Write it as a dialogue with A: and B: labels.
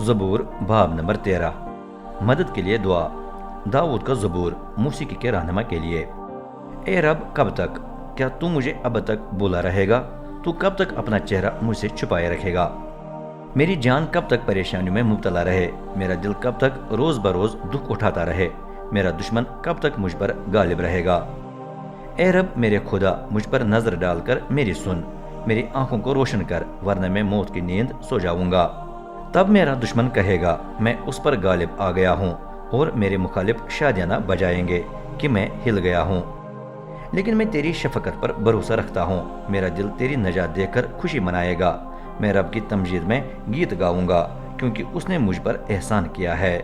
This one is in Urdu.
A: زبور باب نمبر 13۔ مدد کے لیے دعا۔ داؤد کا زبور موسیقی کے رہنما کے لیے۔ اے رب، کب تک؟ کیا تو مجھے اب تک بولا رہے گا؟ تو کب تک اپنا چہرہ مجھ سے چھپائے رکھے گا؟ میری جان کب تک پریشانیوں میں مبتلا رہے؟ میرا دل کب تک روز بروز دکھ اٹھاتا رہے؟ میرا دشمن کب تک مجھ پر غالب رہے گا؟ اے رب میرے خدا، مجھ پر نظر ڈال کر میری سن، میری آنکھوں کو روشن کر، ورنہ میں موت کی نیند سو جاؤں گا۔ تب میرا دشمن کہے گا، میں اس پر غالب آ گیا ہوں، اور میرے مخالف شادیاں نہ بجائیں گے کہ میں ہل گیا ہوں۔ لیکن میں تیری شفقت پر بھروسہ رکھتا ہوں، میرا دل تیری نجات دیکھ کر خوشی منائے گا۔ میں رب کی تمجید میں گیت گاؤں گا، کیونکہ اس نے مجھ پر احسان کیا ہے۔